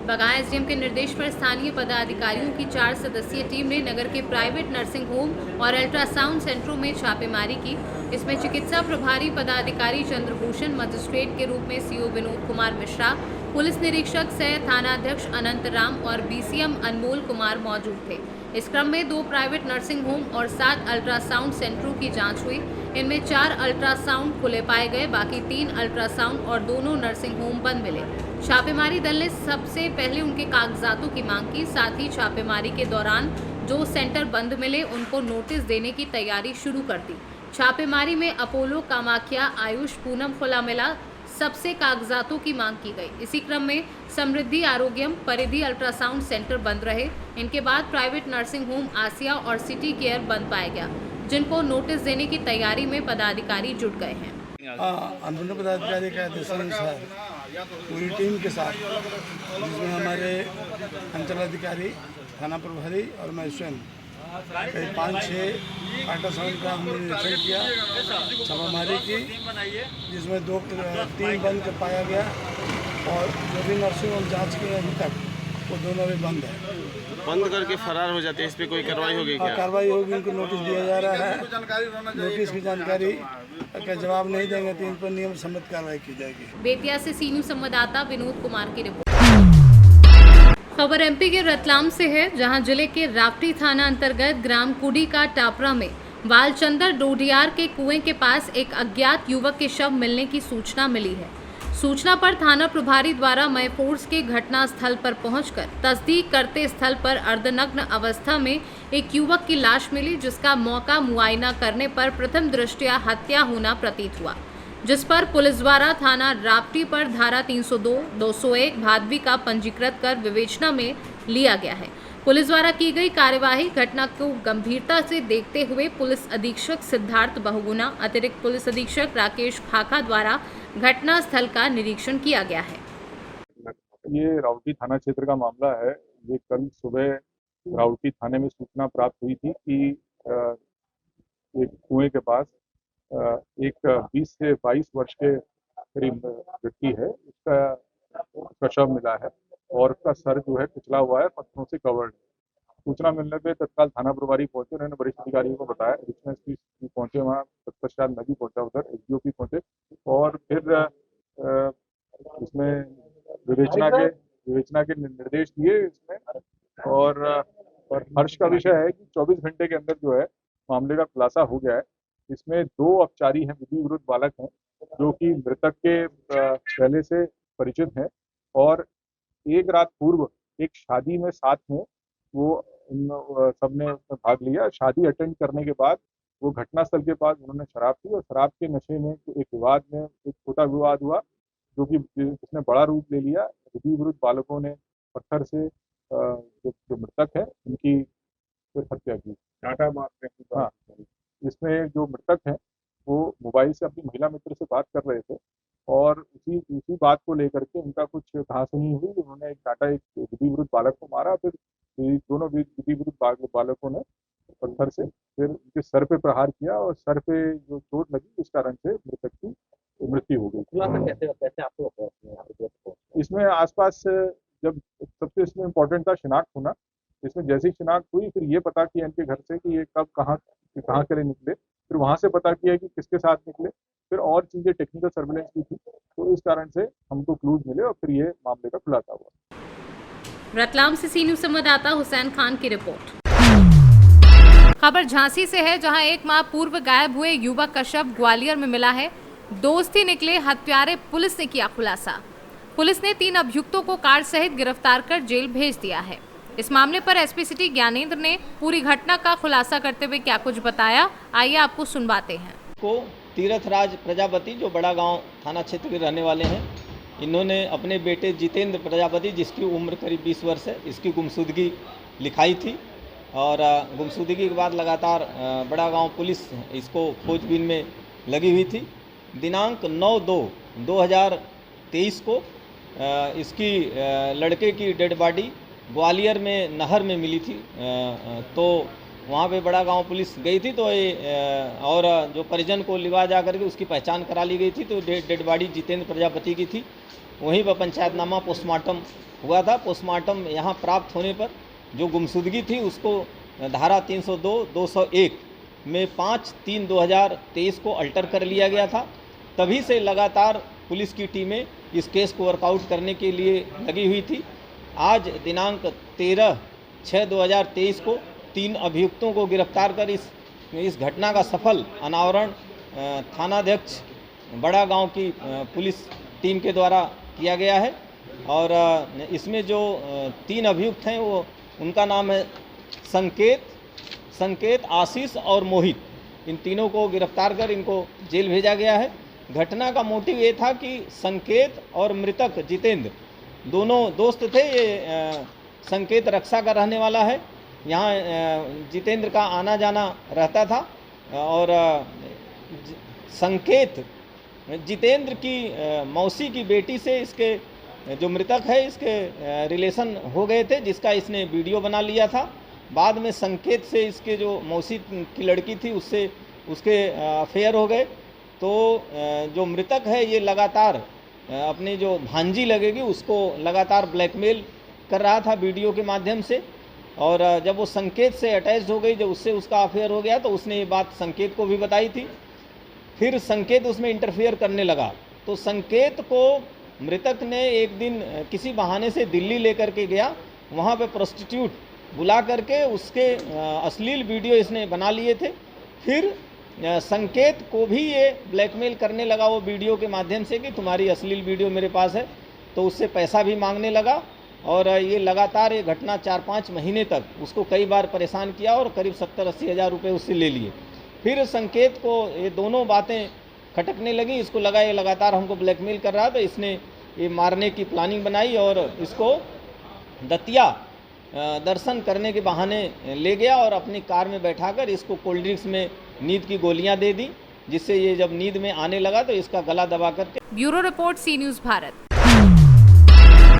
Speaker 2: बगाहा एसडीएम के निर्देश पर स्थानीय पदाधिकारियों की 4 सदस्यीय टीम ने नगर के प्राइवेट नर्सिंग होम और अल्ट्रासाउंड सेंटरों में छापेमारी की। इसमें चिकित्सा प्रभारी पदाधिकारी चंद्रभूषण, मजिस्ट्रेट के रूप में सीओ विनोद कुमार मिश्रा, पुलिस निरीक्षक सह थानाध्यक्ष अनंत राम और बीसीएम अनमोल कुमार मौजूद थे। इस क्रम में 2 प्राइवेट नर्सिंग होम और 7 अल्ट्रासाउंड सेंटरों की जांच हुई। इनमें 4 अल्ट्रासाउंड खुले पाए गए, बाकी 3 अल्ट्रासाउंड और दोनों नर्सिंग होम बंद मिले। छापेमारी दल ने सबसे पहले उनके कागजातों की मांग की। साथ ही छापेमारी के दौरान जो सेंटर बंद मिले उनको नोटिस देने की तैयारी शुरू कर दी। छापेमारी में अपोलो, कामाख्या, आयुष, पूनम खुला मिला, सबसे कागजातों की मांग की गई। इसी क्रम में समृद्धि आरोग्यम, परिधि अल्ट्रासाउंड सेंटर बंद रहे। इनके बाद प्राइवेट नर्सिंग होम आसिया और सिटी केयर बंद पाया गया, जिनको नोटिस देने की तैयारी में पदाधिकारी जुट गए हैं।
Speaker 20: अनुमंडल पदाधिकारी के आदेशानुसार पूरी टीम के साथ, जिसमें हमारे अंचलाधिकारी, थाना प्रभारी और मैं स्वयं कई 5-6 अल्ट्रासाउंड का हमने निरीक्षण किया, छापामारी की, जिसमें 3 बंद कर पाया गया और जो भी नर्सिंग होम जाँच किए अभी तक वो दोनों भी बंद है।
Speaker 10: बंद करके फरार हो जाते हैं, इस पे कोई कार्रवाई होगी क्या?
Speaker 20: कार्रवाई होगी, उनको नोटिस दिया जा रहा है। नोटिस की जानकारी का जवाब नहीं देंगे तो इन पर नियम सम्मत कार्रवाई की जाएगी।
Speaker 2: बेतिया से सी न्यूज़ संवाददाता विनोद कुमार की रिपोर्ट। खबर एमपी के रतलाम से है, जहां जिले के राप्ती थाना अंतर्गत ग्राम कुडी का टापरा में बालचंदर डोडियार के कुएं के पास एक अज्ञात युवक के शव मिलने की सूचना मिली है। सूचना पर थाना प्रभारी द्वारा मय फोर्स के घटना स्थल पर पहुंचकर तस्दीक करते स्थल पर अर्धनग्न अवस्था में एक युवक की लाश मिली, जिसका मौका मुआयना करने पर प्रथम दृष्टया हत्या होना प्रतीत हुआ, जिस पर पुलिस द्वारा थाना राप्ती पर धारा 302, 201 भादवी का पंजीकृत कर विवेचना में लिया गया है। पुलिस द्वारा की गई कार्यवाही घटना को गंभीरता से देखते हुए पुलिस अधीक्षक सिद्धार्थ बहुगुणा, अतिरिक्त पुलिस अधीक्षक राकेश खाका द्वारा घटना स्थल का निरीक्षण किया गया है।
Speaker 21: ये राउटी थाना क्षेत्र का मामला है। ये कल सुबह राउटी थाने में सूचना प्राप्त हुई थी कि एक कुएं के पास एक 20 से 22 वर्ष के करीब व्यक्ति है, उसका शव मिला है और उसका सर जो है कुचला हुआ है, पत्थरों से कवर्ड है। सूचना मिलने पे तत्काल थाना प्रभारी पहुंचे, उन्होंने वरिष्ठ अधिकारियों को बताया, एडिशनल एसपी पहुंचे वहाँ, तत्पश्चात मैं भी पहुंचा उधर, एसडीओपी पहुंचे और फिर इसमें विवेचना के निर्देश दिए इसमें। और हर्ष का विषय है कि 24 घंटे के अंदर जो है मामले का खुलासा हो गया है। इसमें 2 अपचारी हैं, विधि विरुद्ध बालक हैं, जो कि मृतक के पहले से परिचित हैं और एक रात पूर्व एक शादी में साथ में वो सबने भाग लिया। शादी अटेंड करने के बाद वो घटनास्थल के पास उन्होंने शराब पी और शराब के नशे में एक विवाद में एक छोटा विवाद हुआ, जो कि इसने बड़ा रूप ले लिया। विधि विरुद्ध बालकों ने पत्थर से जो मृतक है उनकी हत्या की, डांटा मारने की। हाँ, इसमें जो मृतक हैं वो मोबाइल से अपनी महिला मित्र से बात कर रहे थे और उसी बात को लेकर के उनका कुछ कहासुनी हुई। उन्होंने एक विधि विरुद्ध बालक को मारा, फिर दोनों विधि विरुद्ध बालकों ने पत्थर से फिर उनके सर पे प्रहार किया और सर पे जो चोट लगी उस कारण से मृतक की मृत्यु हो गई। इसमें आसपास जब सबसे इसमें इम्पोर्टेंट था शिनाख्त होना। इसमें जैसी शिनाख्त हुई फिर ये पता किया इनके घर से कि ये कब कहाँ के लिए निकले, फिर वहाँ से पता किया कि किसके साथ निकले, फिर और चीज़ें टेक्निकल सर्वेलेंस की थी, तो इस कारण से हमको क्लूज मिले और फिर ये मामले का खुलासा हुआ।
Speaker 2: रतलाम से सी न्यूज़ संवाददाता हुसैन खान की रिपोर्ट। खबर झांसी से है, जहां 1 माह पूर्व गायब हुए युवक का शव ग्वालियर में मिला है। दोस्त ही निकले हत्यारे, पुलिस ने किया खुलासा। पुलिस ने 3 अभियुक्तों को कार सहित गिरफ्तार कर जेल भेज दिया है। इस मामले पर एसपी सिटी ज्ञानेंद्र ने पूरी घटना का खुलासा करते हुए क्या कुछ बताया, आइए आपको सुनवाते हैं।
Speaker 22: को तीर्थराज प्रजापति, जो बड़ा गांव थाना क्षेत्र के रहने वाले हैं, इन्होंने अपने बेटे जितेंद्र प्रजापति, जिसकी उम्र करीब 20 वर्ष है, इसकी गुमशुदगी लिखाई थी और गुमशुदगी के बाद लगातार बड़ा गांव पुलिस इसको खोजबीन में लगी हुई थी। दिनांक 9/2/2023 को इसकी लड़के की डेड बॉडी ग्वालियर में नहर में मिली थी। तो वहाँ पे बड़ा गांव पुलिस गई थी, तो और जो परिजन को लिवा जा करके उसकी पहचान करा ली गई थी। तो डेड बॉडी जितेंद्र प्रजापति की थी। वहीं पर पंचायतनामा पोस्टमार्टम हुआ था। पोस्टमार्टम यहाँ प्राप्त होने पर जो गुमशुदगी थी उसको धारा 302, 201 में 5/3/2023 को अल्टर कर लिया गया था। तभी से लगातार पुलिस की टीमें इस केस को वर्कआउट करने के लिए लगी हुई थी। आज दिनांक 13/6/2023 को 3 अभियुक्तों को गिरफ्तार कर इस घटना का सफल अनावरण थानाध्यक्ष बड़ा गांव की पुलिस टीम के द्वारा किया गया है। और इसमें जो 3 अभियुक्त हैं वो उनका नाम है संकेत, आशीष और मोहित। इन तीनों को गिरफ्तार कर इनको जेल भेजा गया है। घटना का मोटिव ये था कि संकेत और मृतक जितेंद्र दोनों दोस्त थे। ये संकेत रक्षा का रहने वाला है। यहाँ जितेंद्र का आना जाना रहता था और संकेत जितेंद्र की मौसी की बेटी से इसके जो मृतक है इसके रिलेशन हो गए थे, जिसका इसने वीडियो बना लिया था। बाद में संकेत से इसके जो मौसी की लड़की थी उससे उसके अफेयर हो गए। तो जो मृतक है ये लगातार अपनी जो भांजी लगेगी उसको लगातार ब्लैकमेल कर रहा था वीडियो के माध्यम से। और जब वो संकेत से अटैच हो गई, जब उससे उसका अफेयर हो गया, तो उसने ये बात संकेत को भी बताई थी। फिर संकेत उसमें इंटरफेयर करने लगा। तो संकेत को मृतक ने एक दिन किसी बहाने से दिल्ली लेकर के गया। वहाँ पे प्रोस्टिट्यूट बुला करके उसके अश्लील वीडियो इसने बना लिए थे। फिर संकेत को भी ये ब्लैकमेल करने लगा वो वीडियो के माध्यम से कि तुम्हारी अश्लील वीडियो मेरे पास है। तो उससे पैसा भी मांगने लगा और ये लगातार ये घटना 4-5 महीने तक उसको कई बार परेशान किया और करीब 70-80 हज़ार रुपये उससे ले लिए। फिर संकेत को ये दोनों बातें खटकने लगी। इसको लगा ये लगातार हमको ब्लैकमेल कर रहा, तो इसने ये मारने की प्लानिंग बनाई और इसको दतिया दर्शन करने के बहाने ले गया और अपनी कार में बैठाकर इसको कोल्ड ड्रिंक्स में नींद की गोलियां दे दी, जिससे ये जब नींद में आने लगा तो इसका गला दबा करके।
Speaker 2: ब्यूरो रिपोर्ट, सी न्यूज़ भारत।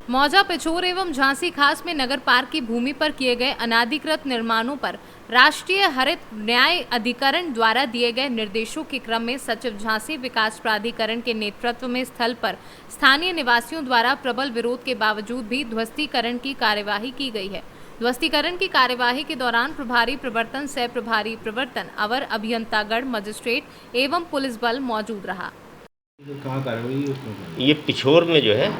Speaker 2: मौजा, पिछोर एवं झांसी खास में नगर पार्क की भूमि पर किए गए अनाधिकृत निर्माणों पर राष्ट्रीय हरित न्याय अधिकरण द्वारा दिए गए निर्देशों के क्रम में सचिव झांसी विकास प्राधिकरण के नेतृत्व में स्थल पर स्थानीय निवासियों द्वारा प्रबल विरोध के बावजूद भी ध्वस्तीकरण की कार्यवाही की गई है। ध्वस्तीकरण की कार्यवाही के दौरान प्रभारी प्रवर्तन, सह प्रभारी प्रवर्तन, अवर अभियंतागण, मजिस्ट्रेट एवं पुलिस बल मौजूद रहा।
Speaker 1: ये पिछोर में जो है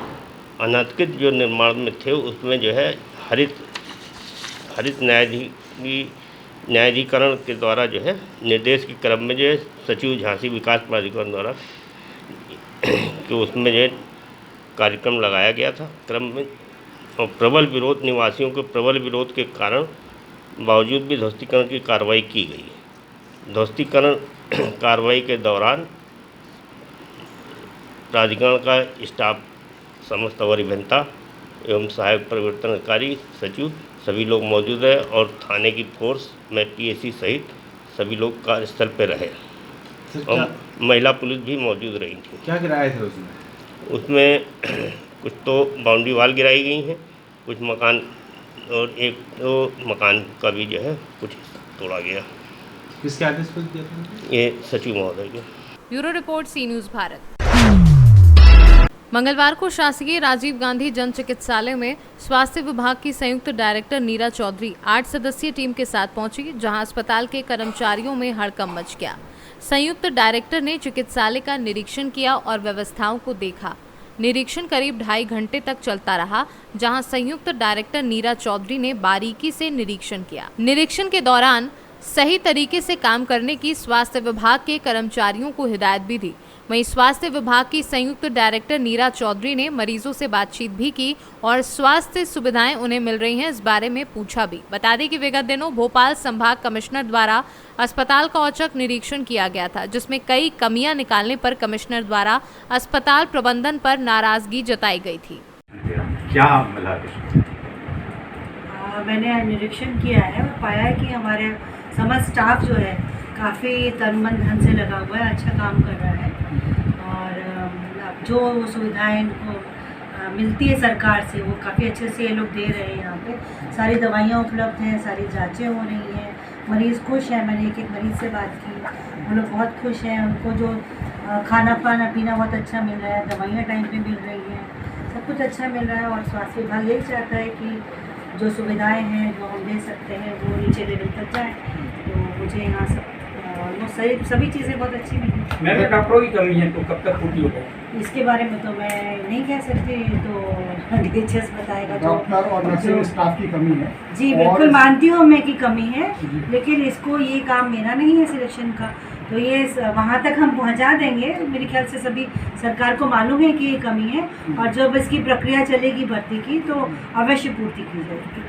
Speaker 1: अनाधिकृत जो निर्माण में थे उसमें जो है हरित न्यायाधिकरण के द्वारा जो है निर्देश के क्रम में जो है सचिव झांसी विकास प्राधिकरण द्वारा कि उसमें जो है कार्यक्रम लगाया गया था क्रम में। और प्रबल विरोध, निवासियों के प्रबल विरोध के कारण बावजूद भी ध्वस्तीकरण की कार्रवाई की गई। ध्वस्तीकरण कार्रवाई के दौरान प्राधिकरण का स्टाफ, समस्त अवर अभियंता एवं सहायक परिवर्तन अधिकारी, सचिव सभी लोग मौजूद रहे और थाने की फोर्स में पीएसी सहित सभी लोग कार्यस्थल पर रहे और महिला पुलिस भी मौजूद रही थी।
Speaker 10: क्या गिराया था उसमें?
Speaker 1: उसमें कुछ तो बाउंड्री वाल गिराई गई हैं, कुछ मकान और एक तो मकान का भी जो है कुछ तोड़ा गया।
Speaker 10: किसके आदेश पर किया था?
Speaker 1: ये सचिव महोदय के।
Speaker 2: ब्यूरो रिपोर्ट, सी न्यूज़ भारत। मंगलवार को शासकीय राजीव गांधी जन चिकित्सालय में स्वास्थ्य विभाग की संयुक्त डायरेक्टर नीरा चौधरी 8 सदस्यीय टीम के साथ पहुंची, जहां अस्पताल के कर्मचारियों में हड़कंप मच गया। संयुक्त डायरेक्टर ने चिकित्सालय का निरीक्षण किया और व्यवस्थाओं को देखा। निरीक्षण करीब 2.5 घंटे तक चलता रहा, जहां संयुक्त डायरेक्टर नीरा चौधरी ने बारीकी से निरीक्षण किया। निरीक्षण के दौरान सही तरीके से काम करने की स्वास्थ्य विभाग के कर्मचारियों को हिदायत भी दी। वहीं स्वास्थ्य विभाग की संयुक्त डायरेक्टर नीरा चौधरी ने मरीजों से बातचीत भी की और स्वास्थ्य सुविधाएं उन्हें मिल रही हैं इस बारे में पूछा भी। बता दें कि विगत दिनों भोपाल संभाग कमिश्नर द्वारा अस्पताल का औचक निरीक्षण किया गया था, जिसमें कई कमियां निकालने पर कमिश्नर द्वारा अस्पताल प्रबंधन पर नाराजगी जताई गई थी।
Speaker 10: क्या मिला?
Speaker 4: मैंने निरीक्षण किया है और पाया है कि हमारे समस्त स्टाफ जो है काफ़ी तन मन धन से लगा हुआ है, अच्छा काम कर रहा है। और जो सुविधाएं इनको मिलती है सरकार से वो काफ़ी अच्छे से ये लोग दे रहे हैं। यहाँ पे सारी दवाइयाँ उपलब्ध हैं, सारी जांचें हो रही हैं, मरीज़ खुश हैं। मैंने एक मरीज़ से बात की, वो लोग बहुत खुश हैं। उनको जो खाना पीना बहुत अच्छा मिल रहा है, दवाइयाँ टाइम पे मिल रही हैं, सब कुछ अच्छा मिल रहा है। और स्वास्थ्य विभाग यही चाहता है कि जो सुविधाएं हैं जो हम दे सकते हैं वो नीचे लेवल तक जाए। तो मुझे यहाँ सब सभी चीज़ें बहुत अच्छी मिली।
Speaker 6: मैम, डॉक्टरों की कमी है तो कब तक पूरी होगा?
Speaker 4: इसके बारे में तो मैं नहीं कह सकती, तो डीएचएस बताएगा।
Speaker 20: डॉक्टर और नर्सिंग स्टाफ की कमी है
Speaker 4: जी, बिल्कुल मानती हूँ मैं कि कमी है, लेकिन इसको ये काम मेरा नहीं है सिलेक्शन का, तो ये वहाँ तक हम पहुँचा देंगे। मेरे ख्याल से सभी सरकार को मालूम है कि ये कमी है और जब इसकी प्रक्रिया चलेगी भर्ती की तो अवश्य पूर्ति की जाएगी।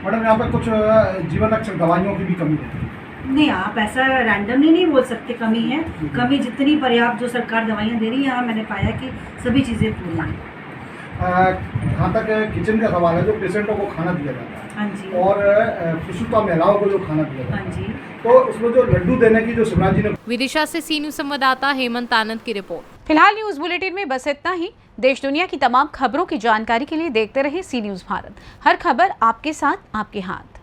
Speaker 20: मैडम, यहाँ पर कुछ जीवन रक्षक दवाइयों की भी कमी है?
Speaker 4: नहीं, आप ऐसा रैंडमली नहीं बोल सकते कमी है। कमी जितनी पर्याप्त जो सरकार दवाइयाँ दे रही है, यहाँ मैंने पाया कि सभी चीज़ें पूरी हैं।
Speaker 20: जहाँ तक किचन का सवाल है, जो पेशेंटों को खाना दिया जाता है,
Speaker 4: हाँ जी,
Speaker 20: और प्रसूता महिलाओं को जो खाना दिया जाता है,
Speaker 4: हाँ जी,
Speaker 20: तो उसमें जो लड्डू देने की जो शिवराज जी ने।
Speaker 2: विदिशा से सी न्यूज़ संवाददाता हेमंत आनंद की रिपोर्ट।
Speaker 4: फिलहाल न्यूज़ बुलेटिन में बस इतना ही। देश दुनिया की तमाम खबरों की जानकारी के लिए देखते रहिए सी न्यूज़ भारत। हर खबर आपके साथ, आपके हाथ।